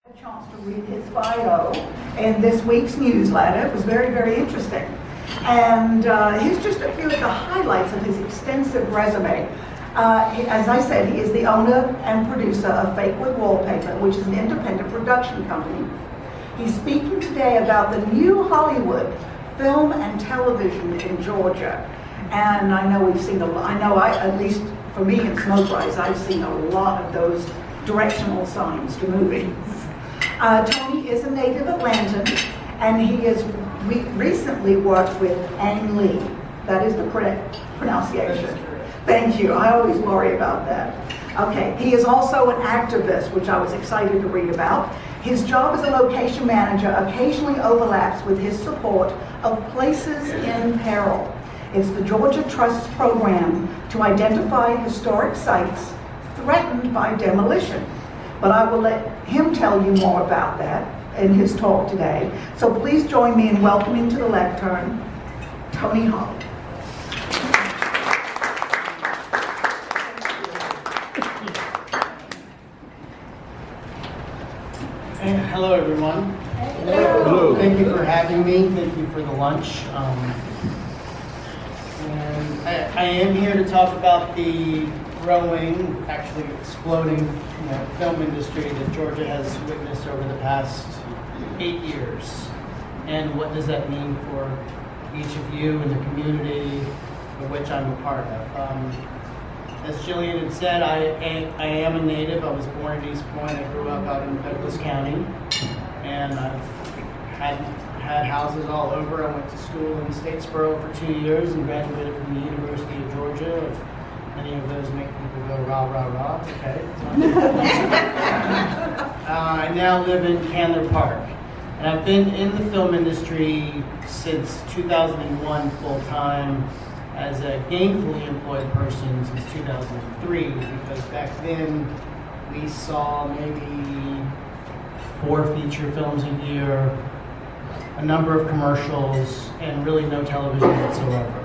A chance to read his bio in this week's newsletter. It was very, very interesting. And here's just a few of the highlights of his extensive resume. As I said, he is the owner and producer of Fake Wood Wallpaper, which is an independent production company. He's speaking today about the new Hollywood film and television in Georgia. And I know we've seen at least for me in Smoke Rise, I've seen a lot of those directional signs to movies. Tony is a native Atlantan, and he has recently worked with Ang Lee. That is the correct pronunciation. Thank you. I always worry about that. Okay, he is also an activist, which I was excited to read about. His job as a location manager occasionally overlaps with his support of Places in Peril. It's the Georgia Trust's program to identify historic sites threatened by demolition. But I will let him tell you more about that in his talk today. So please join me in welcoming to the lectern, Tony Holley. Hello, everyone. Hello. Thank you for having me. Thank you for the lunch. And I am here to talk about the growing, actually exploding, film industry that Georgia has witnessed over the past 8 years. And what does that mean for each of you and the community of which I'm a part of? As Jillian had said, I am a native. I was born in East Point. I grew up out in Douglas County, and I've had houses all over. I went to school in Statesboro for 2 years and graduated from the University of Georgia. If any of those make people go rah, rah, rah, okay. I now live in Candler Park, and I've been in the film industry since 2001 full-time, as a gainfully employed person since 2003, because back then we saw maybe 4 feature films a year, a number of commercials, and really no television whatsoever.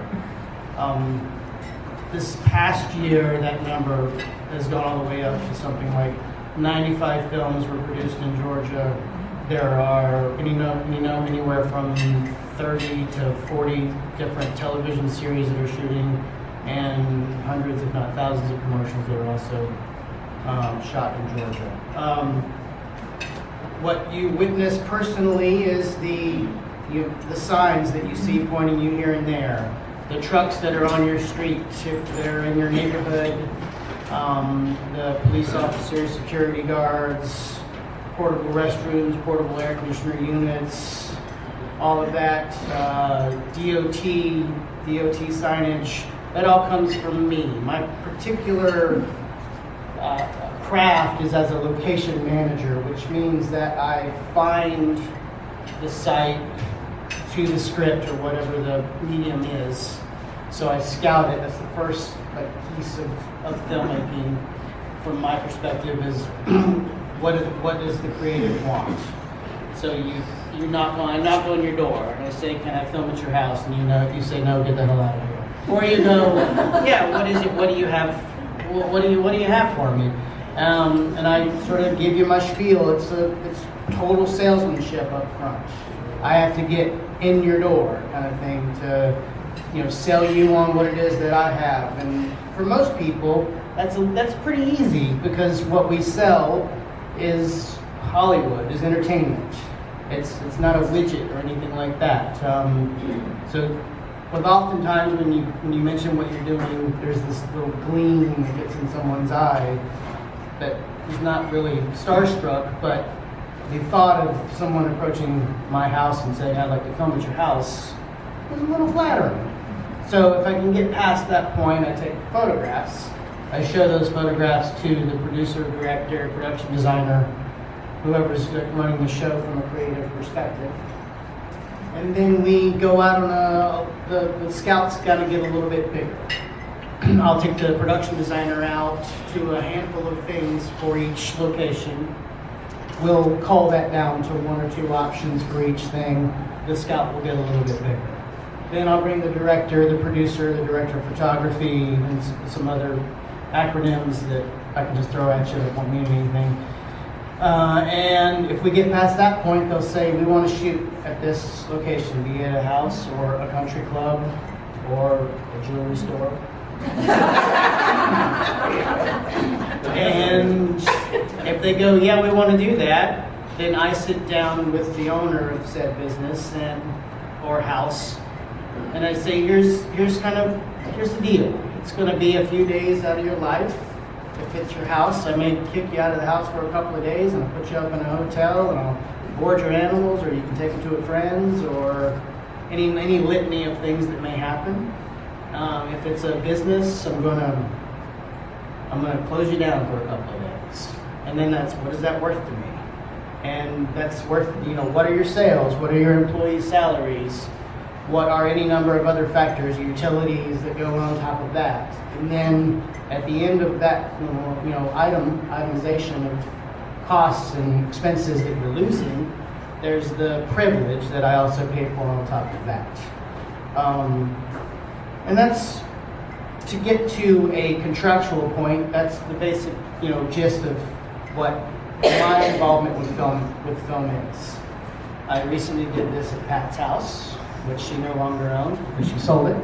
This past year, that number has gone all the way up to something like 95 films were produced in Georgia. There are anywhere from 30 to 40 different television series that are shooting, and hundreds, if not thousands, of commercials that are also shot in Georgia. What you witness personally is the signs that you see pointing you here and there, the trucks that are on your street if they're in your neighborhood, the police officers, security guards, portable restrooms, portable air conditioner units, all of that, DOT signage, that all comes from me. My particular craft is as a location manager, which means that I find the site to the script or whatever the medium is. So I scout it. That's the first piece of filmmaking from my perspective is what does the creative want? So I knock on your door and I say, can I film at your house? And if you say no, get the hell out of here. Or you go, yeah, what is it? What do you have? What do you have for me? And I sort of give you my spiel. It's total salesmanship up front. I have to get in your door, kind of thing, to sell you on what it is that I have. And for most people, that's pretty easy, because what we sell is Hollywood, is entertainment. It's not a widget or anything like that. But oftentimes when you mention what you're doing, there's this little gleam that gets in someone's eye that is not really starstruck, but the thought of someone approaching my house and saying, I'd like to film at your house, is a little flattering. So if I can get past that point, I take photographs. I show those photographs to the producer, director, production designer, whoever's running the show from a creative perspective. And then we go out on the scouts got to get a little bit bigger. I'll take the production designer out to a handful of things for each location. We'll call that down to 1 or 2 options for each thing. The scout will get a little bit bigger. Then I'll bring the director, the producer, the director of photography, and some other acronyms that I can just throw at you that won't mean anything. And if we get past that point, they'll say, we want to shoot at this location, be it a house or a country club or a jewelry store. And if they go, yeah, we want to do that, then I sit down with the owner of said business or house, and I say, here's the deal. It's going to be a few days out of your life. If it's your house, I may kick you out of the house for a couple of days and I'll put you up in a hotel and I'll board your animals, or you can take them to a friend's, or any litany of things that may happen. If it's a business, I'm gonna close you down for a couple of days, and then what is that worth to me? And that's worth, what are your sales? What are your employees' salaries? What are any number of other factors, utilities that go on top of that? And then at the end of that, itemization of costs and expenses that you're losing, there's the privilege that I also pay for on top of that. And that's to get to a contractual point. That's the basic, gist of what my involvement with film is. I recently did this at Pat's house, which she no longer owns because she sold it.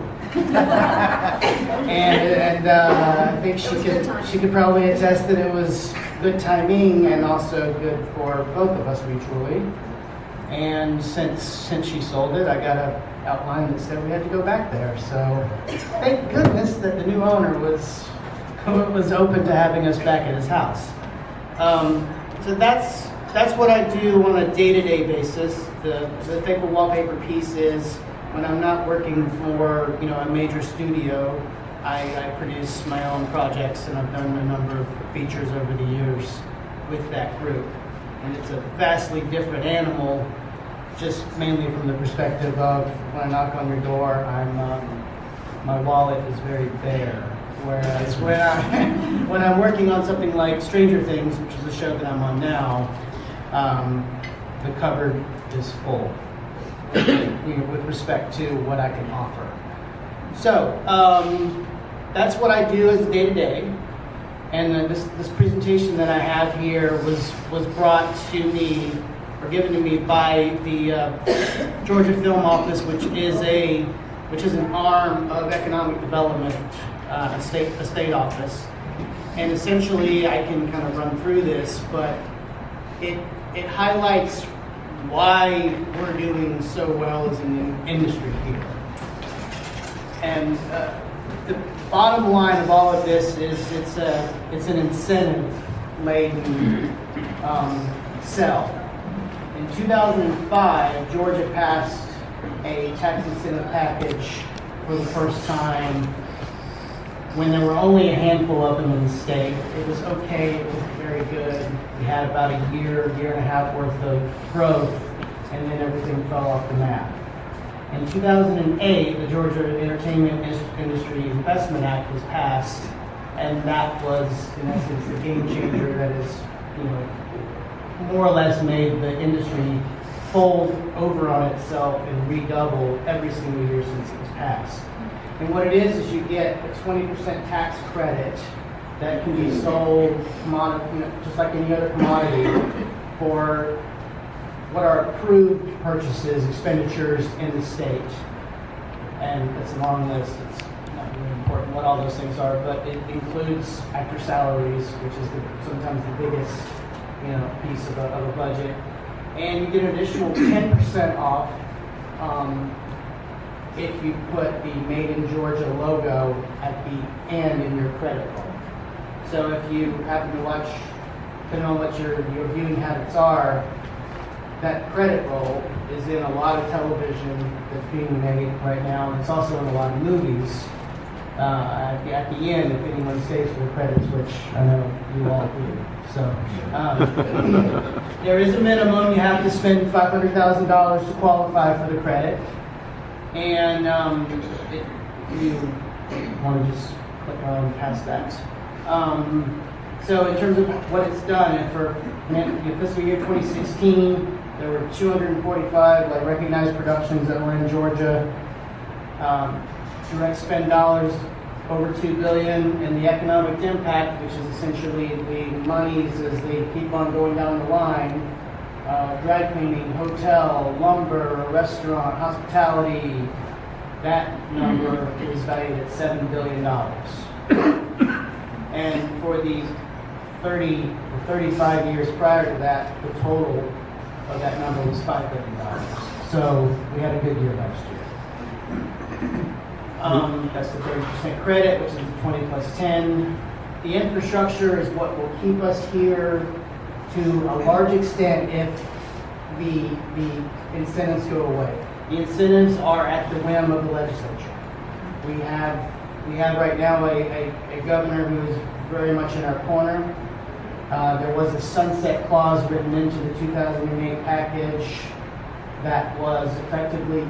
and I think she could probably attest that it was good timing and also good for both of us mutually. And since she sold it, I got an outline that said we had to go back there. So thank goodness that the new owner was open to having us back at his house. So that's what I do on a day-to-day basis. The Fake Wood Wallpaper piece is when I'm not working for a major studio, I produce my own projects, and I've done a number of features over the years with that group. And it's a vastly different animal, just mainly from the perspective of when I knock on your door, my wallet is very bare. Whereas when I'm working on something like Stranger Things, which is the show that I'm on now, the cupboard is full with respect to what I can offer. So that's what I do as day-to-day. And this presentation that I have here was brought to me, or given to me by the Georgia Film Office, which is an arm of economic development, a state office. And essentially, I can kind of run through this, but it highlights why we're doing so well as an industry here. And the bottom line of all of this is it's an incentive-laden sell. In 2005, Georgia passed a tax incentive package for the first time when there were only a handful of them in the state. It was okay, it was very good. We had about a year and a half worth of growth, and then everything fell off the map. In 2008, the Georgia Entertainment Industry Investment Act was passed, and that was, in essence, the game changer that has, more or less made the industry fold over on itself and redouble every single year since it was passed. And what it is you get a 20% tax credit that can be sold, just like any other commodity, for what are approved purchases, expenditures in the state. And it's a long list. It's not really important what all those things are, but it includes actor salaries, which is sometimes the biggest piece of a budget. And you get an additional 10% off if you put the Made in Georgia logo at the end in your credit roll. So if you happen to watch, depending on what your viewing habits are, that credit roll is in a lot of television that's being made right now, and it's also in a lot of movies. At the end, if anyone stays for the credits, which I know you all do. So there is a minimum. You have to spend $500,000 to qualify for the credit. And you want to just click on past that. So in terms of what it's done, for fiscal year 2016, there were 245 recognized productions that were in Georgia. Direct spend dollars over $2 billion, and the economic impact, which is essentially the monies as they keep on going down the line, dry cleaning, hotel, lumber, restaurant, hospitality, that number is valued at $7 billion. And for the 30 or 35 years prior to that, the total of that number was $5 billion. So we had a good year last year. That's the 30% credit, which is the 20 plus 10. The infrastructure is what will keep us here to a large extent if the incentives go away. The incentives are at the whim of the legislature. We have right now a governor who is very much in our corner. There was a sunset clause written into the 2008 package that was effectively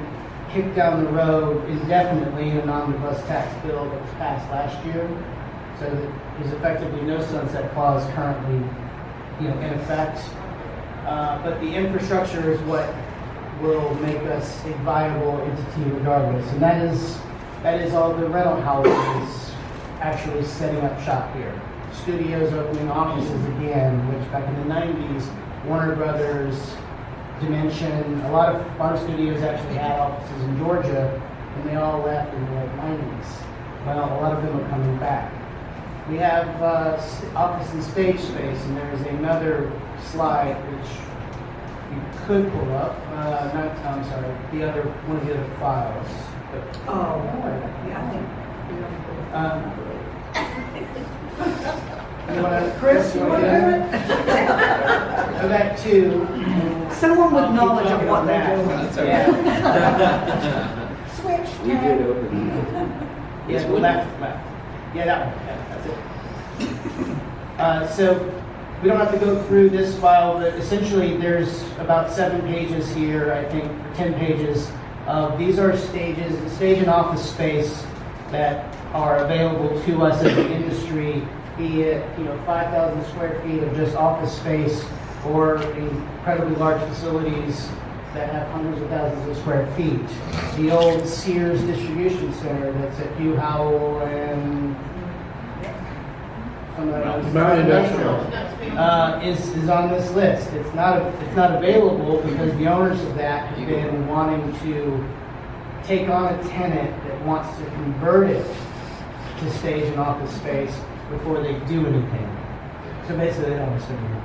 kicked down the road indefinitely in an omnibus tax bill that was passed last year. So there's effectively no sunset clause currently, in effect. But the infrastructure is what will make us a viable entity regardless, and that is all the rental houses actually setting up shop here. Studios opening offices again, which back in the 90s, Warner Brothers, Dimension, a lot of studios actually had offices in Georgia, and they all left in the late 90s. Well, a lot of them are coming back. We have office and stage space, and there is another slide which you could pull up. I'm sorry, one of the other files. Oh, yeah. Chris, you want to do it? Go back to someone with knowledge of what they're doing. That's okay. Yeah. Switch. We did open. Yeah, left. Yeah, that one. Yeah, that's it. So we don't have to go through this file, but essentially there's about 7 pages here, I think, or 10 pages. These are stages, stage and office space that are available to us as an industry, be it 5,000 square feet of just office space, or incredibly large facilities that have hundreds of thousands of square feet. The old Sears distribution center that's at Hugh Howell and is on this list. It's not available because the owners of that have been wanting to take on a tenant that wants to convert it to stage and office space before they do anything. So basically, they don't want to spend money.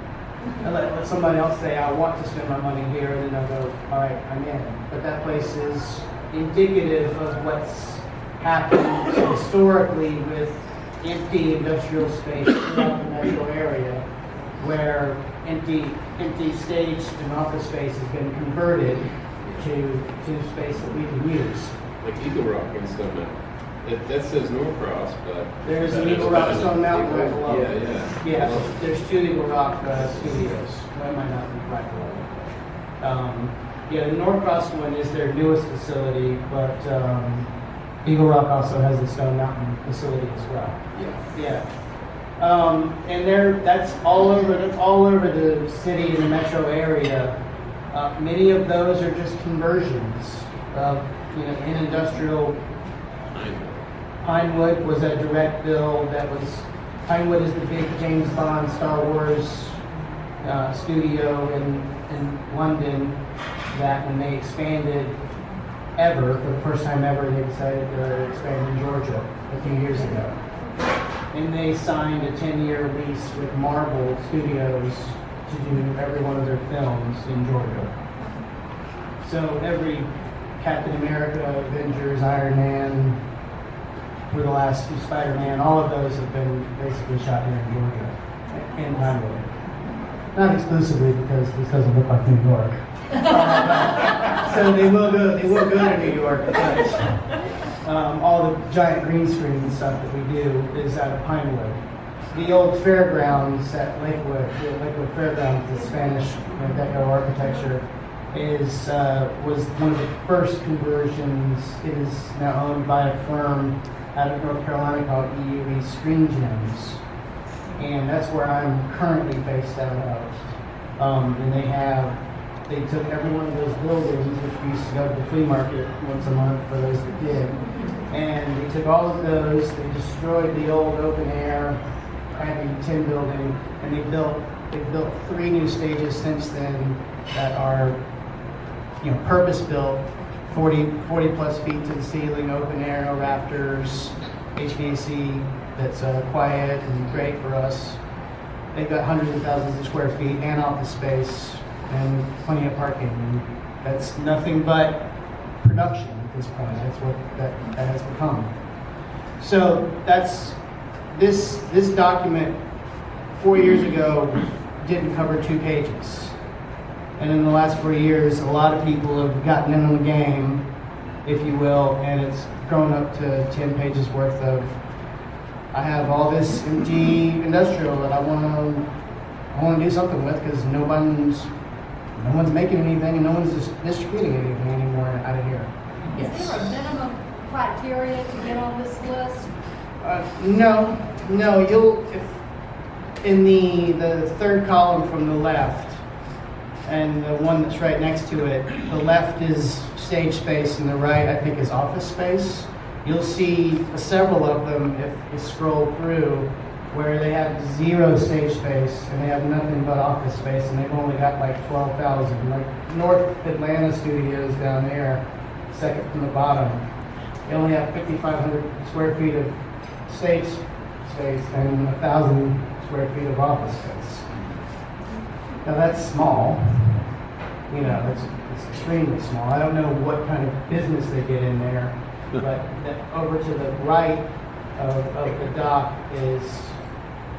I let somebody else say, I want to spend my money here, and then they'll go, all right, I'm in. But that place is indicative of what's happened historically with empty industrial space throughout the metro area, where empty stage and office space has been converted to space that we can use. Like Eagle Rock and Stone Mountain. That says Norcross, but There's an Eagle Rock Stone Mountain right below. Yeah. There's 2 Eagle Rock studios. That might not be right below. The Norcross one is their newest facility, but Eagle Rock also has the Stone Mountain facility as well. Yeah. And that's all over the city and the metro area. Many of those are just conversions of in industrial. Pinewood was a direct build. Pinewood is the big James Bond Star Wars studio in London that when they expanded for the first time ever, they decided to expand in Georgia a few years ago. And they signed a 10-year lease with Marvel Studios to do every one of their films in Georgia. So every Captain America, Avengers, Iron Man, for the last 2 Spider-Man, all of those have been basically shot here in Georgia, in Pinewood. Not exclusively because this doesn't look like New York. So they will go to New York, but all the giant green screen and stuff that we do is out of Pinewood. The old fairgrounds at Lakewood, the Lakewood Fairgrounds, the Spanish Deco architecture, was one of the first conversions. It is now owned by a firm out of North Carolina called EUE Screen Gems, and that's where I'm currently based out of. And they took every one of those buildings, which we used to go to the flea market once a month for those that did, And they took all of those, they destroyed the old open air, heavy tin building, and they've built 3 new stages since then that are, purpose-built, 40 plus feet to the ceiling, open air, no rafters, HVAC that's quiet and great for us. They've got hundreds of thousands of square feet and office space and plenty of parking. And that's nothing but production at this point. That's what that has become. So that's this document 4 years ago didn't cover 2 pages. And in the last 4 years, a lot of people have gotten in on the game, if you will, and it's grown up to 10 pages worth of, I have all this empty industrial that I want to do something with because no one's making anything and no one's distributing anything anymore out of here. Is there a minimum criteria to get on this list? No. If in the third column from the left, and the one that's right next to it, the left is stage space and the right, I think, is office space. You'll see several of them if you scroll through where they have 0 stage space and they have nothing but office space and they've only got like 12,000. Like North Atlanta Studios down there, second from the bottom, they only have 5,500 square feet of stage space and 1,000 square feet of office space. Now that's small, it's extremely small. I don't know what kind of business they get in there, but over to the right of the dock is,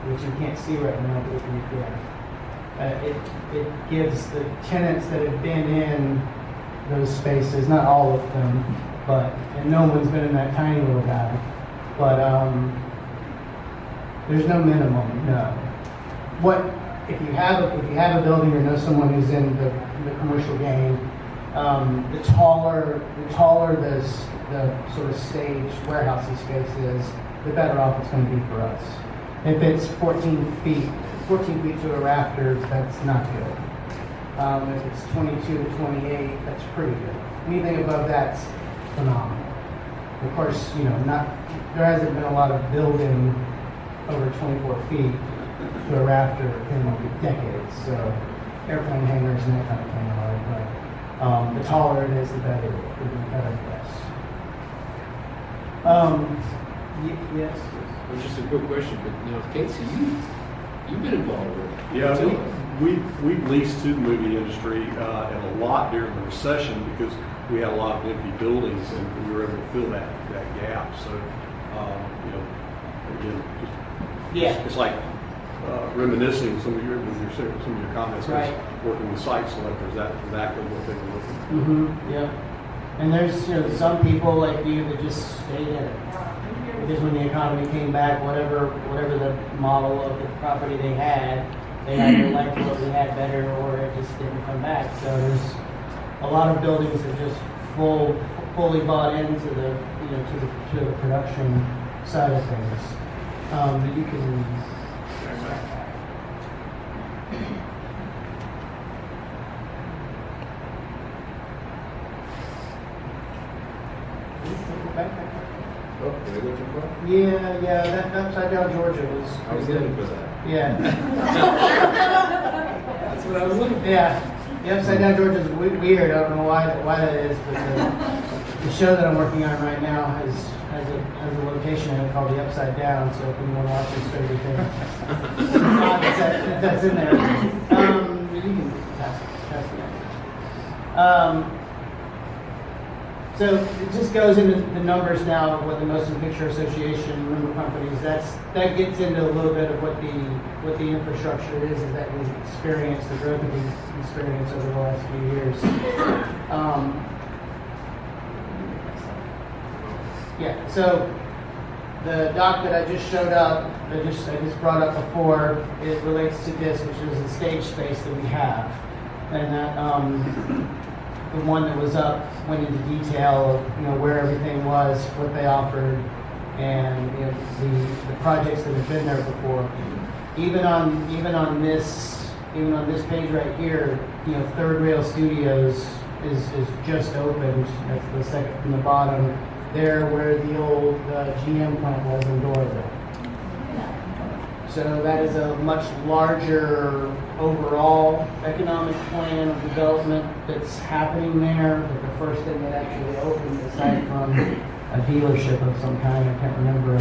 which you can't see right now, but it gives the tenants that have been in those spaces, not all of them, and no one's been in that tiny little guy, but there's no minimum, no. If you have a building or know someone who's in the commercial game, the taller the sort of stage warehousey space is, the better off it's going to be for us. If it's 14 feet to a rafter, that's not good. If it's 22 to 28, that's pretty good. Anything above that's phenomenal. Of course, there hasn't been a lot of building over 24 feet to a rafter in decades, so airplane hangars and that kind of thing are, but the taller it is, the better for us. Yes? Well, just a quick question, but now, Casey, you've been involved with it. Yeah, we've leased to the movie industry and a lot during the recession because we had a lot of empty buildings and we were able to fill that gap. So, again, it's like reminiscing some of your comments. Right. Working with site selectors, that's exactly what they were looking for. Mm-hmm. Yeah. And there's some people like you that just stayed in it. Because when the economy came back, whatever the model of the property they had to like what we had better, or it just didn't come back. So there's a lot of buildings that just fully bought into the to the production side of things. But you can. Oh, did I go too far? Yeah, that upside down Georgia was. I was looking for that. Yeah. That's what I was looking for. Yeah, the upside down Georgia is weird. I don't know why that is, but the show that I'm working on right now has a location in it called the Upside Down. So if anyone watches Stranger Things, that's in there. You can pass it. So it just goes into the numbers now of what the Motion Picture Association member companies. That gets into a little bit of what the infrastructure is that we've experienced, the growth that we've experienced over the last few years. So the doc that I just showed up, I just brought up before, it relates to this, which is the stage space that we have, and that. The one that was up went into detail of where everything was, what they offered, and the projects that have been there before. Even on this page right here, Third Rail Studios is just opened. That's the second from the bottom. there where the old GM plant was in Doraville. So that is a much larger overall economic plan of development that's happening there. But the first thing that actually opened, aside from a dealership of some kind, I can't remember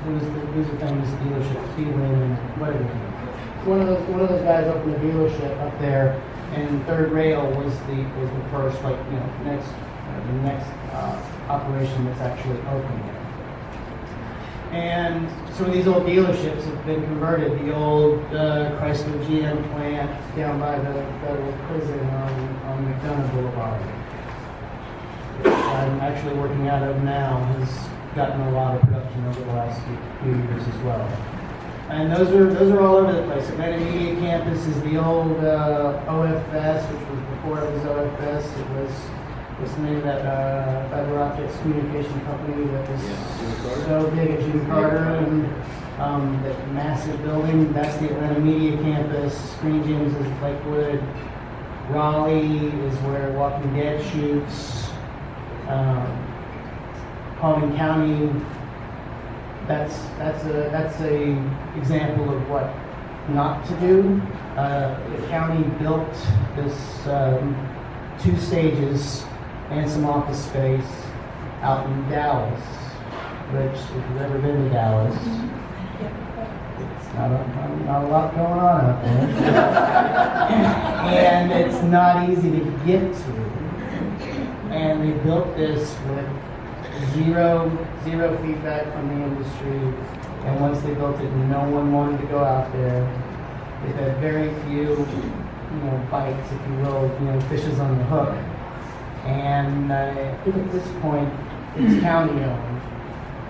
who's the famous dealership, Lynn and whatever. One of those guys opened a dealership up there, and Third Rail was the first, like, you know, the next operation that's actually open there. And some of these old dealerships have been converted. The old Chrysler GM plant down by the federal prison on McDonough Boulevard, which I'm actually working out of now, has gotten a lot of production over the last few years as well. And those are all over the place. Atlanta Media Campus is the old OFS, which was before it was OFS. It was, what's the name of that fiber optics communication company that was so big at Jimmy Carter, and that massive building. That's the Atlanta Media Campus. Screen Gems is Lakewood. Raleigh is where Walking Dead shoots. Palm County. That's a example of what not to do. The county built this 2 stages and some office space out in Dallas, which, if you've ever been to Dallas, it's not a lot going on out there. And it's not easy to get to. And they built this with zero feedback from the industry, and once they built it, no one wanted to go out there. They've had very few, bites, if you will, fishes on the hook. And I think at this point, it's county owned,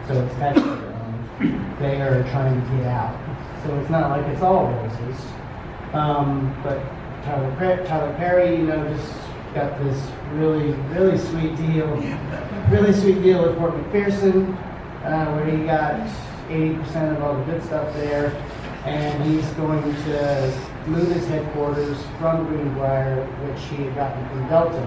so it's taxpayer owned. They are trying to get out, so it's not like it's all roses. But Tyler Perry, just got this really sweet deal with Fort McPherson, where he got 80% of all the good stuff there, and he's going to move his headquarters from Greenbrier, which he had gotten from Delta,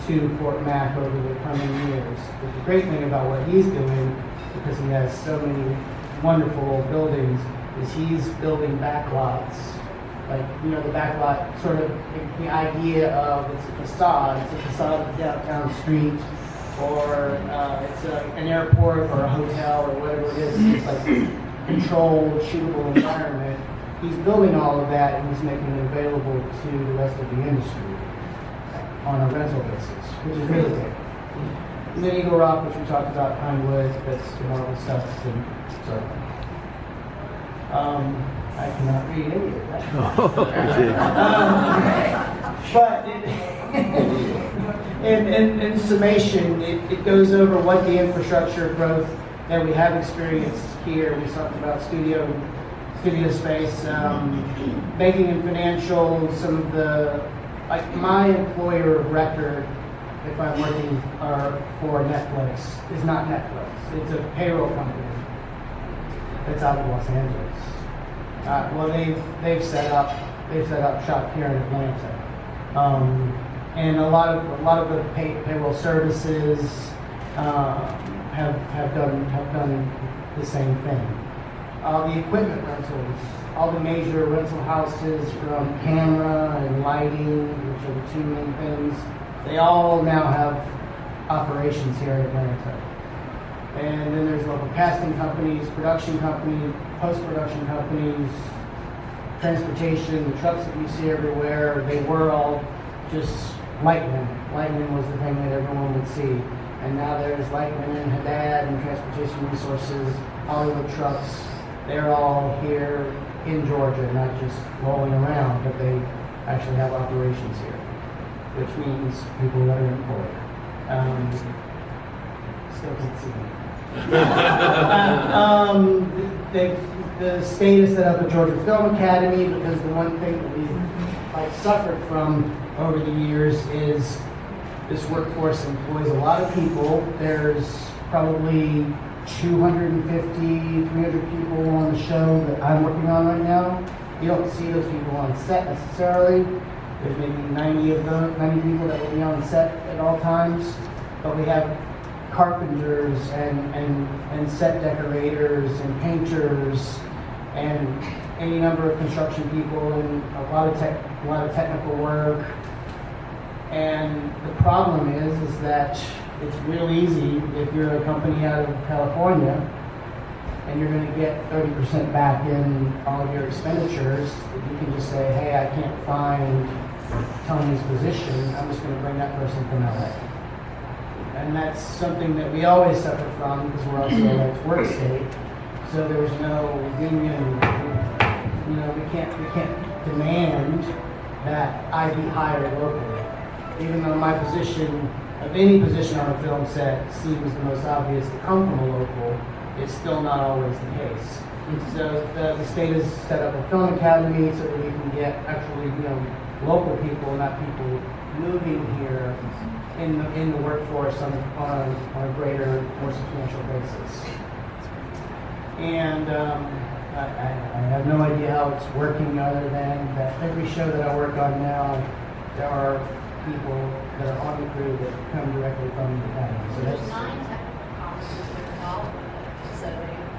to Fort Mac over the coming years. But the great thing about what he's doing, because he has so many wonderful old buildings, is he's building back lots. Like, the back lot, sort of the idea of it's a facade of the downtown street, or it's an airport or a hotel or whatever it is. It's like a controlled, shootable environment. He's building all of that, and he's making it available to the rest of the industry on a rental basis, which is really good. And then Eagle Rock, which we talked about, Pinewood, that's the normal stuff, and so. I cannot read any of that. But in summation, it goes over what the infrastructure growth that we have experienced here. We talked about studio space, banking and financial, some of the, like my employer of record, if I'm working for Netflix, is not Netflix. It's a payroll company that's out of Los Angeles. Well, they've set up shop here in Atlanta, and a lot of the payroll services have done the same thing. The equipment rentals, all the major rental houses, from camera and lighting, which are the 2 main things, they all now have operations here in Atlanta. And then there's local casting companies, production companies, post-production companies, transportation, the trucks that you see everywhere. They were all just Lightning. Lightning was the thing that everyone would see. And now there's Lightning and Haddad and Transportation Resources, Hollywood Trucks. They're all here in Georgia, not just rolling around, but they actually have operations here, which means people that are employed. Still can't see me. The state has set up a Georgia Film Academy, because the one thing that we've suffered from over the years is this workforce employs a lot of people. There's probably 250, 300 people on the show that I'm working on right now. You don't see those people on set necessarily. There's maybe 90 people that will be on set at all times, but we have carpenters and set decorators and painters and any number of construction people and a lot of technical work. And the problem is that it's real easy if you're a company out of California and you're going to get 30% back in all of your expenditures, that you can just say, hey, I can't find Tony's position, I'm just going to bring that person from LA. And that's something that we always suffer from because we're also a right-to-work state. So there was no union, we can't demand that I be hired locally. Even though my position, of any position on a film set, seems the most obvious to come from a local, it's still not always the case. So the state has set up a film academy so that we can get actually, local people, not people moving here in the workforce on a greater, more substantial basis. And I have no idea how it's working other than that every show that I work on now, there are people that are on the crew that come directly from the academy. So There's that's 9 technical conferences that are involved with it, so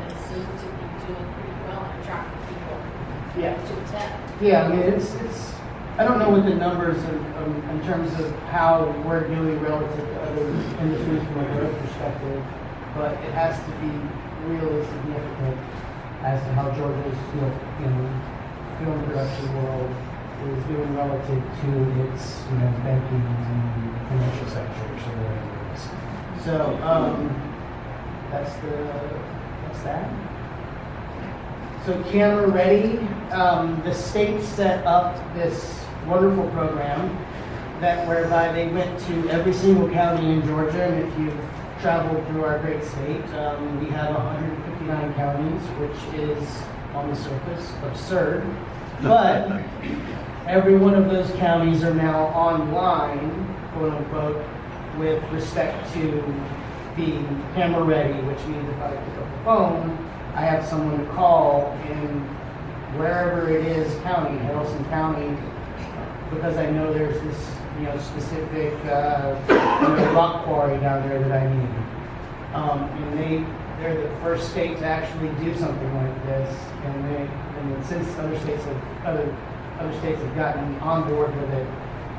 they seem to be doing pretty well at attracting people to attend. Yeah, I mean, it's I don't know what the numbers in terms of how we're doing relative to other industries from a growth perspective, but it has to be really significant as to how Georgia's film production world is doing relative to its banking and financial sectors or whatever it is. So that's that. So Camera Ready, the state set up this wonderful program whereby they went to every single county in Georgia, and if you've traveled through our great state, we have 159 counties, which is on the surface absurd, but every one of those counties are now online, quote unquote, with respect to being camera ready, which means if I pick up the phone, I have someone to call in wherever it is county, Harrelson County, because I know there's this specific rock quarry down there that I need. And they're the first state to actually do something like this, and since other states have gotten on board with it,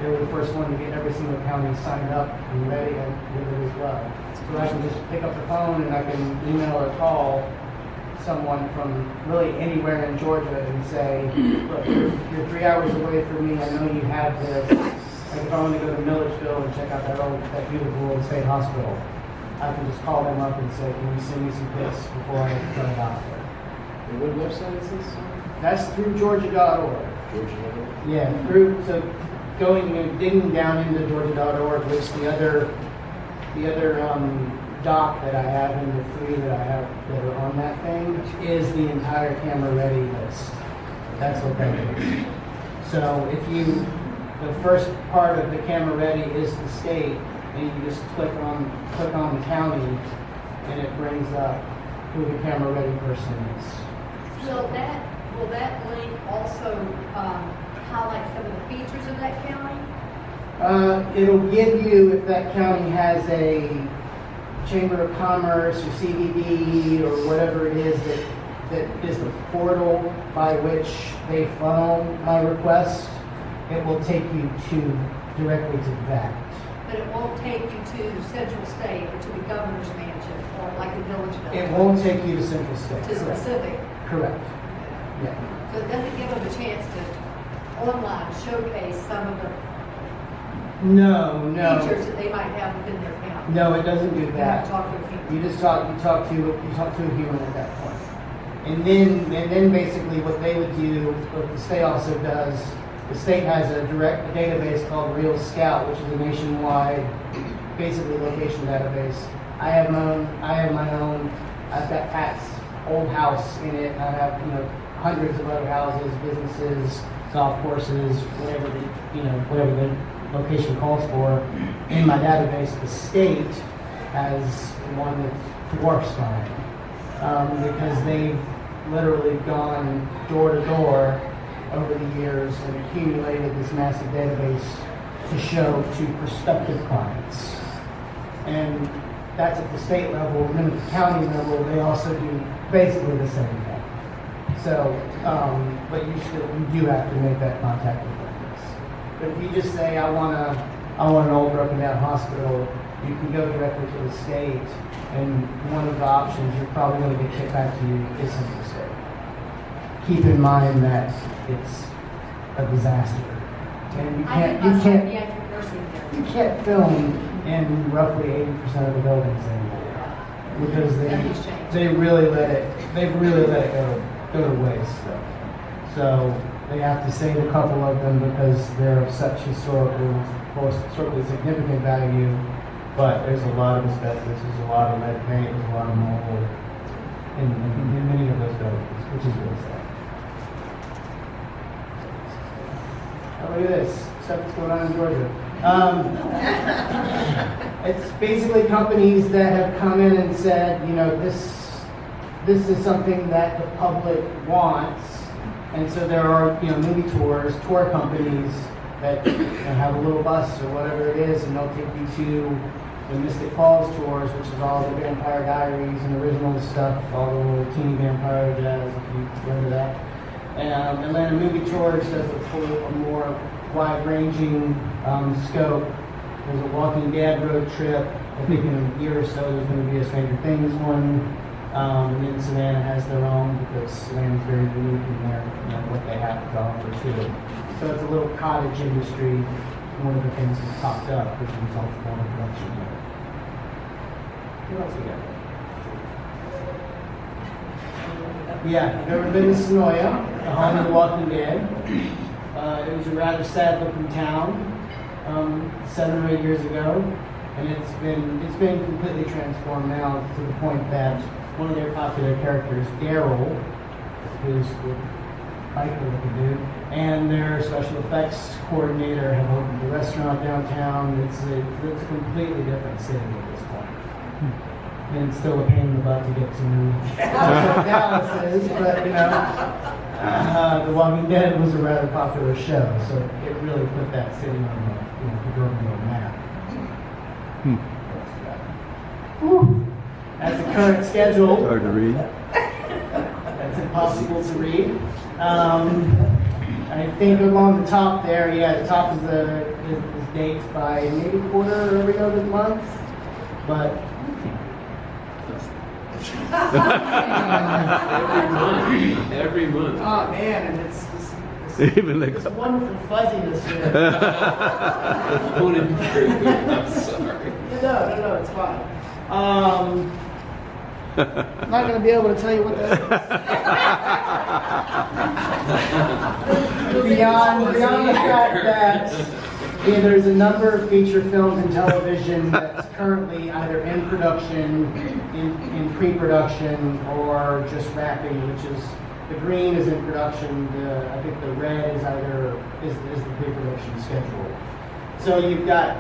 they were the first one to get every single county signed up and ready with it as well. So I can just pick up the phone and I can email or call someone from really anywhere in Georgia and say, look, you're 3 hours away from me, I know you have this. Like if I want to go to Milledgeville and check out that beautiful old state hospital, I can just call them up and say, can you send me some pics before I come out there? And what website is this? That's through Georgia.org. Georgia.org? Going and digging down into Georgia.org, which the other doc that I have and the 3 that I have that are on that thing is the entire Camera Ready list. That's what that is. So the first part of the Camera Ready is the state, and you just click on the county, and it brings up who the Camera Ready person is. Will that link also highlight some of the features of that county? It'll give you if that county has a Chamber of Commerce or CBD or whatever it is that is the portal by which they funnel my request. It will take you directly to that. But it won't take you to Central State or to the governor's mansion or like the village does? It won't take you to Central State. To specific? Correct. Yeah. So it doesn't give them a chance to online showcase some of the No. features that they might have within their county? No, it doesn't do You have that. to talk to people. You talk to a human at that point. And then basically what they would do, what the state also does, the state has a database called Real Scout, which is a nationwide, basically location database. I have my own. I've got Pat's old house in it. I have hundreds of other houses, businesses, golf courses, whatever the location calls for. In my database, the state has one that dwarfs mine because they've literally gone door to door over the years and accumulated this massive database to show to prospective clients. And that's at the state level, and then at the county level, they also do basically the same thing. So, but you do have to make that contact with this. But if you just say, I want an old broken down hospital, you can go directly to the state, and one of the options you're probably going to get kicked back to you is from the state. Keep in mind that it's a disaster, and you can't film in roughly 80% of the buildings anymore because they've really let it go to waste. So they have to save a couple of them because they're of such historically significant value. But there's a lot of asbestos, there's a lot of lead paint, there's a lot of mold in many of those buildings, which is really sad. Oh, look at this, stuff that's going on in Georgia. It's basically companies that have come in and said, you know, this is something that the public wants, and so there are, you know, movie tour companies that have a little bus or whatever it is, and they'll take you to the Mystic Falls tours, which is all the Vampire Diaries and original stuff, all the little teeny vampire jazz, if you go to that. Atlanta Movie Tours does a more wide-ranging scope. There's a Walking Dead road trip. I think in a year or so there's going to be a Stranger Things one. And then Savannah has their own because Savannah's very unique in their, you know, what they have to offer too. So it's a little cottage industry. One of the things that popped up as a result of all the production there. What else we got? Yeah, you've ever been to Sonoya, the home of the Walking Dead? It was a rather sad-looking town 7 or 8 years ago, and it's been completely transformed now to the point that one of their popular characters, Daryl, who's the biker-looking dude, and their special effects coordinator have opened a restaurant downtown. It's a completely different city at this point. And it's still a pain in the butt to get to Dallas is, but you know, The Walking Dead was a rather popular show, so it really put that city on the proverbial map. Whew. That's the current schedule. Hard to read. That's impossible to read. I think along the top there, the top is dates by maybe quarter or every other month, but Every month. oh man, and it's Even like wonderful fuzziness here. I'm sorry. No, it's fine. I'm not going to be able to tell you what that is. beyond the fact that there's a number of feature films and television that's currently either in production, in pre-production, or just wrapping, which is the green is in production. I think the red is is the pre-production schedule. So you've got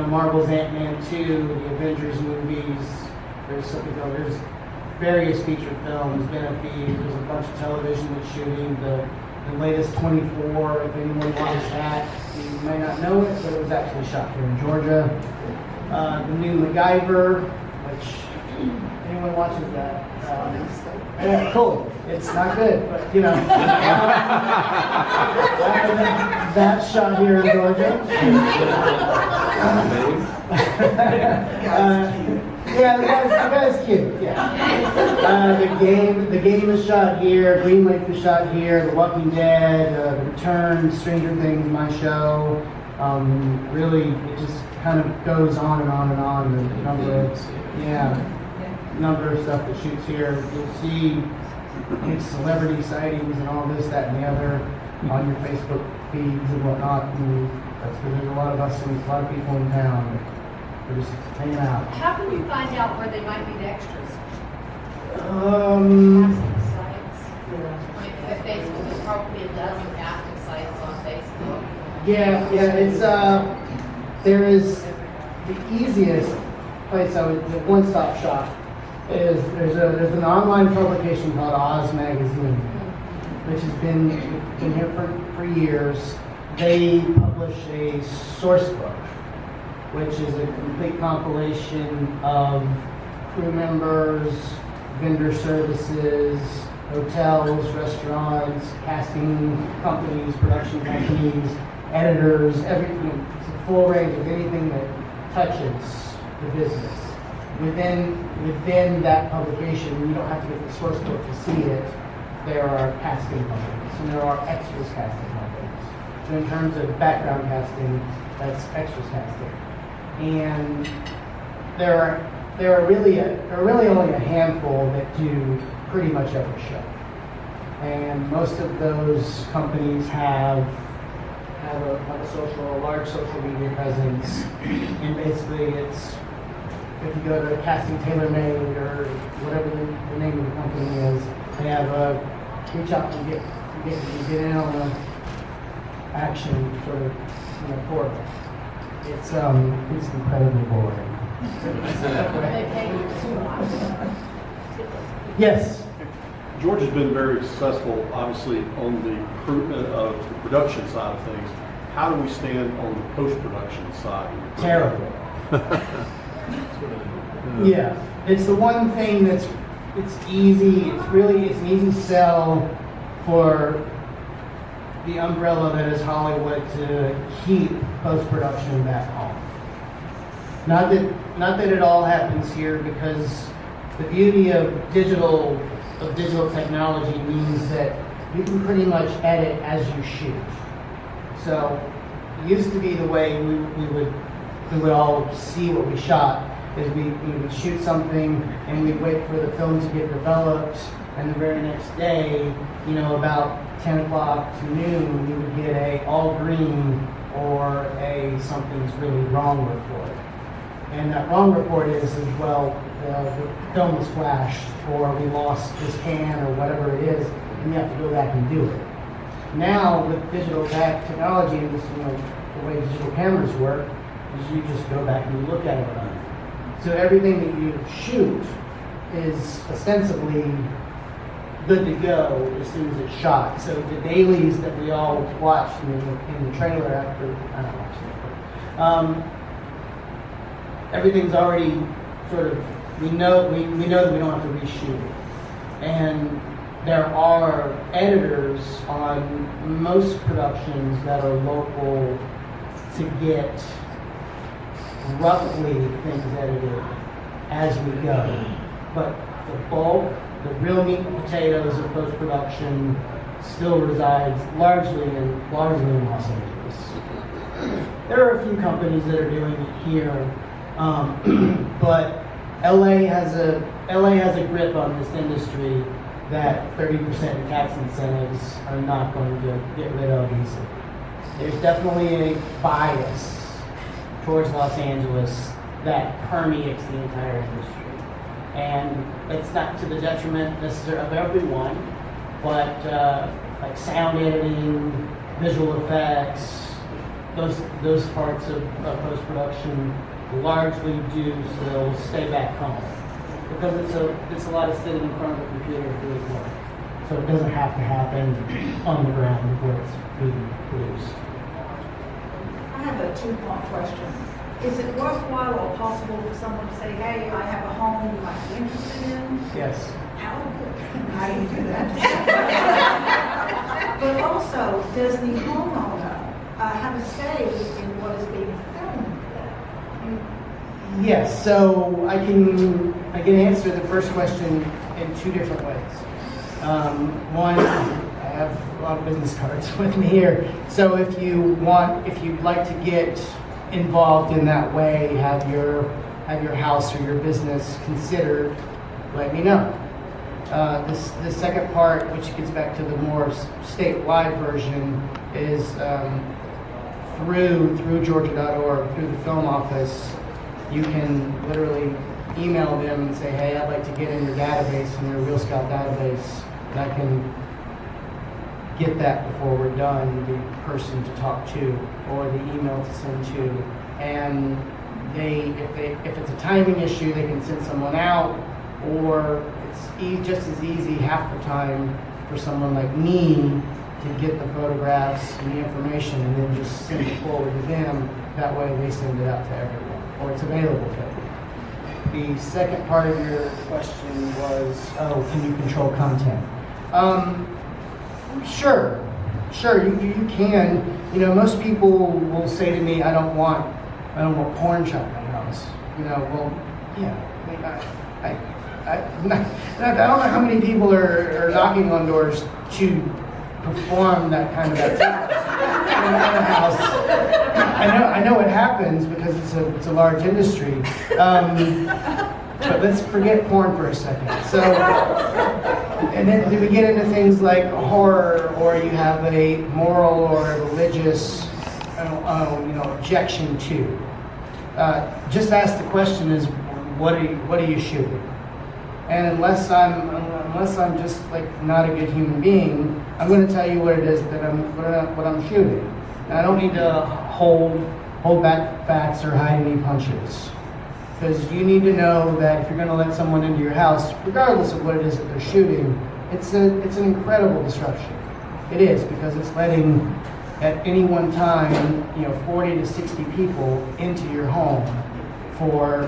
Marvel's Ant-Man 2, the Avengers movies. There's various feature films, Benefit, there's a bunch of television that's shooting. The latest 24, if anyone watches that, you may not know it, but it was actually shot here in Georgia. The new MacGyver, which anyone watches that. Yeah, cool. It's not good, but you know. That's shot here in Georgia. Yeah, the guy's cute. Yeah. The game is shot here. Green Lake was shot here. The Walking Dead, The Return, Stranger Things, my show. Really, it just kind of goes on and on and on. The number of stuff that shoots here. You'll see celebrity sightings and all this, that, and the other on your Facebook feeds and whatnot. And that's because there's a lot of us and a lot of people in town. We're just hanging out. How can you find out where they might be the extras? Active sites. If Facebook, there's probably a dozen active sites on Facebook. It's there is the easiest place the one-stop shop is there's an online publication called Oz Magazine, which has been here for years. they publish a source book, which is a complete compilation of crew members, vendor services, hotels, restaurants, casting companies, production companies, editors, everything. It's a full range of anything that touches the business. Within that publication, you don't have to get the source book to see it. There are casting companies, and there are extras casting companies. So in terms of background casting, that's extras casting. And there are really only a handful that do pretty much every show. And most of those companies have a large social media presence. And basically it's, if you go to Casting Tailor Made or whatever the name of the company is, they have a reach out and get in on the action sort of portal. It's incredibly boring. They pay you too much. Yes. Georgia's been very successful, obviously, on the production side of things. How do we stand on the post-production side? Terrible. Yeah, it's the one thing it's easy. It's an easy sell for the umbrella that is Hollywood to keep post-production back home. Not that it all happens here, because the beauty of digital technology means that you can pretty much edit as you shoot. So it used to be the way we would all see what we shot, is we would shoot something and we'd wait for the film to get developed, and the very next day, about 10 o'clock to noon, you would get a all green or a something's really wrong report. And that wrong report is, well, the film was flashed, or we lost this can, or whatever it is, and you have to go back and do it. Now, with digital technology and just, the way digital cameras work, is you just go back and you look at it again. So everything that you shoot is ostensibly good to go as soon as it's shot. So the dailies that we all watched in the trailer after, I don't watch it, everything's already sort of, we know that we don't have to reshoot it. And there are editors on most productions that are local to get roughly things edited as we go. But the bulk, the real meat and potatoes of post-production still resides largely in Los Angeles. There are a few companies that are doing it here, but LA has a grip on this industry that 30% tax incentives are not going to get rid of easily. There's definitely a bias towards Los Angeles that permeates the entire industry. And it's not to the detriment necessarily of everyone, but like sound editing, visual effects, those parts of post-production largely do still stay back home, because it's a lot of sitting in front of a computer doing work. So it doesn't have to happen on the ground where it's being produced. I have a two-part question. Is it worthwhile or possible for someone to say, hey, I have a home you might be interested in? Yes. How do you do that? But also, does the homeowner have a say in what is being filmed? Yes, so I can answer the first question in two different ways. One, I have a lot of business cards with me here. So if you'd like to get involved in that way, have your house or your business considered, let me know. The second part, which gets back to the more statewide version, is through Georgia.org, through the film office. You can literally email them and say, hey, I'd like to get in your database, in your Real Scout database, and I can get that before we're done, the person to talk to or the email to send to. And if it's a timing issue, they can send someone out, or it's just as easy half the time for someone like me to get the photographs and the information and then just send it forward to them. That way they send it out to everyone, or it's available to everyone. The second part of your question was, oh, can you control content? Sure, you can. You know, most people will say to me, I don't want porn shot in my house. You know, well, yeah. I don't know how many people are knocking on doors to perform that kind of activity in a house. I know it happens because it's a large industry. But let's forget porn for a second. So, and then we get into things like horror, or you have a moral or a religious, objection to. Just ask the question: is what are you shooting? And unless I'm just like not a good human being, I'm going to tell you what it is that what I'm shooting. And I don't need to hold back facts or hide any punches, because you need to know that if you're going to let someone into your house, regardless of what it is that they're shooting, it's an incredible disruption. It is, because it's letting at any one time 40 to 60 people into your home for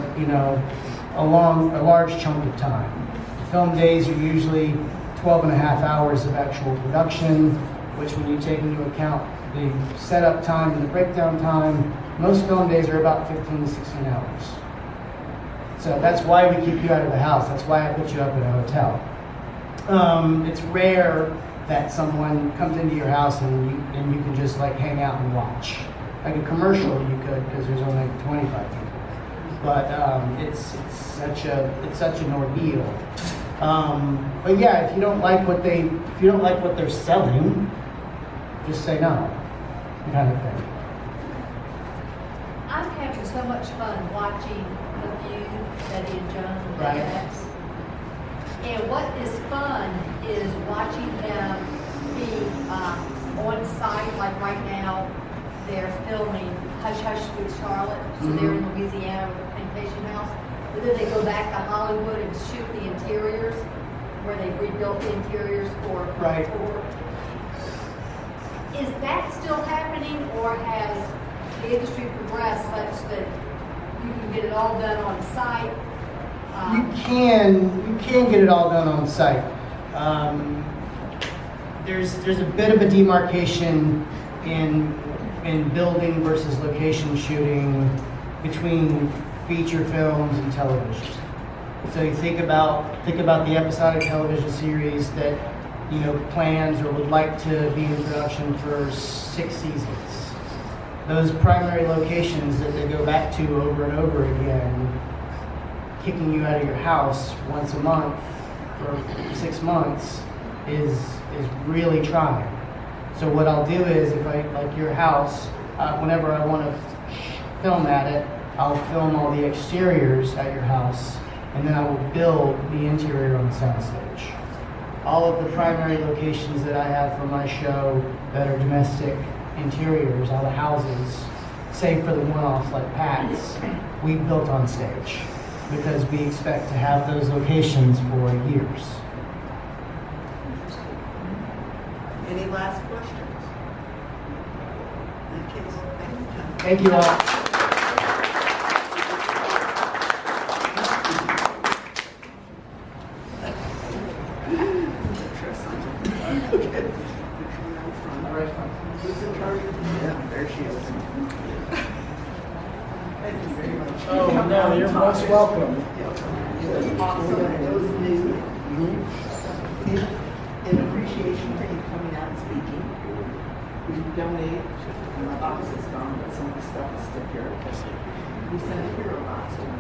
a large chunk of time. The film days are usually 12 and a half hours of actual production, which when you take into account the setup time and the breakdown time, most film days are about 15 to 16 hours. So that's why we keep you out of the house. That's why I put you up in a hotel. It's rare that someone comes into your house and you can just like hang out and watch. Like a commercial you could, because there's only 25 people. But it's such an ordeal. But yeah, if you don't like what they're selling, just say no, kind of thing. I'm having so much fun watching The View, Betty and Joan, and Right. FX. And what is fun is watching them be on site. Like right now, they're filming Hush Hush Sweet Charlotte. So they're in Louisiana with the plantation house. But then they go back to Hollywood and shoot the interiors, where they rebuilt the interiors for Right. tour. Is that still happening, or has the industry progressed such that you can get it all done on site? You can get it all done on site. There's a bit of a demarcation in building versus location shooting between feature films and television. So you think about the episodic television series that plans or would like to be in production for 6 seasons. Those primary locations that they go back to over and over again, kicking you out of your house once a month for 6 months is really trying. So what I'll do is, if I like your house, whenever I want to film at it, I'll film all the exteriors at your house, and then I will build the interior on the soundstage. All of the primary locations that I have for my show that are domestic interiors, all the houses, save for the one-offs like Pat's, we built on stage, because we expect to have those locations for years. Any last questions? Okay, so Thank you all. Yeah, there she is. Thank you very much. Oh, no, you're most welcome. It was awesome, and it was new. In appreciation for you coming out and speaking, we donate, and my box is gone, but some of the stuff is still here. We sent a hero box to them.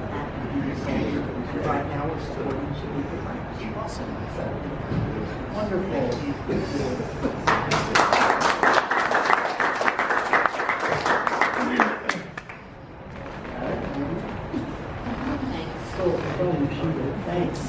Right now, we're supporting Shanika Frank. Awesome. So, wonderful. Thanks.